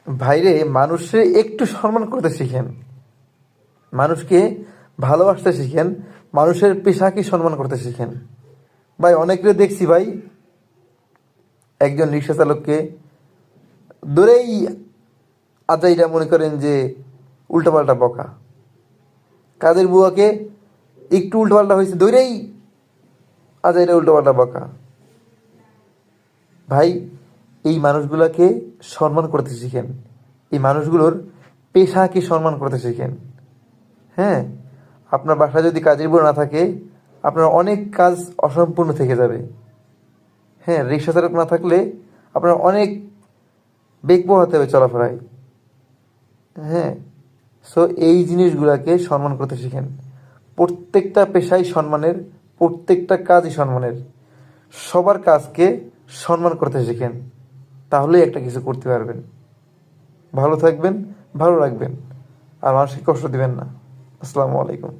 ভাইরে, মানুষে একটু সম্মান করতে শিখেন, মানুষকে ভালোবাসতে শিখেন, মানুষের পেশাকে সম্মান করতে শিখেন। ভাই অনেকরে দেখছি ভাই, একজন রিক্সা চালককে ধরেই আজাইরা মনে করেন যে উল্টাপাল্টা বকা, কাদের বুয়াকে একটু উল্টাপাল্টা হয়েছে ধরেই আজাইরা উল্টাপাল্টা বকা। ভাই এই মানুষগুলোকে সম্মান করতে শিখেন, এই মানুষগুলোর পেশাকে সম্মান করতে শিখেন। হ্যাঁ, আপনার বাসায় যদি কাজের বুয়া না থাকে, আপনার অনেক কাজ অসম্পূর্ণ থেকে যাবে। হ্যাঁ, রিক্সা চালক না থাকলে আপনার অনেক বেগ পোহাতে হবে চলাফেরায়। হ্যাঁ, সো এই জিনিসগুলোকে সম্মান করতে শিখেন। প্রত্যেকটা পেশাই সম্মানের, প্রত্যেকটা কাজই সম্মানের। সবার কাজকে সম্মান করতে শিখেন, তাহলেই একটা কিছু করতে পারবেন। ভালো থাকবেন, ভালো রাখবেন, আর মানুষকে কষ্ট দিবেন না। আসসালামু আলাইকুম।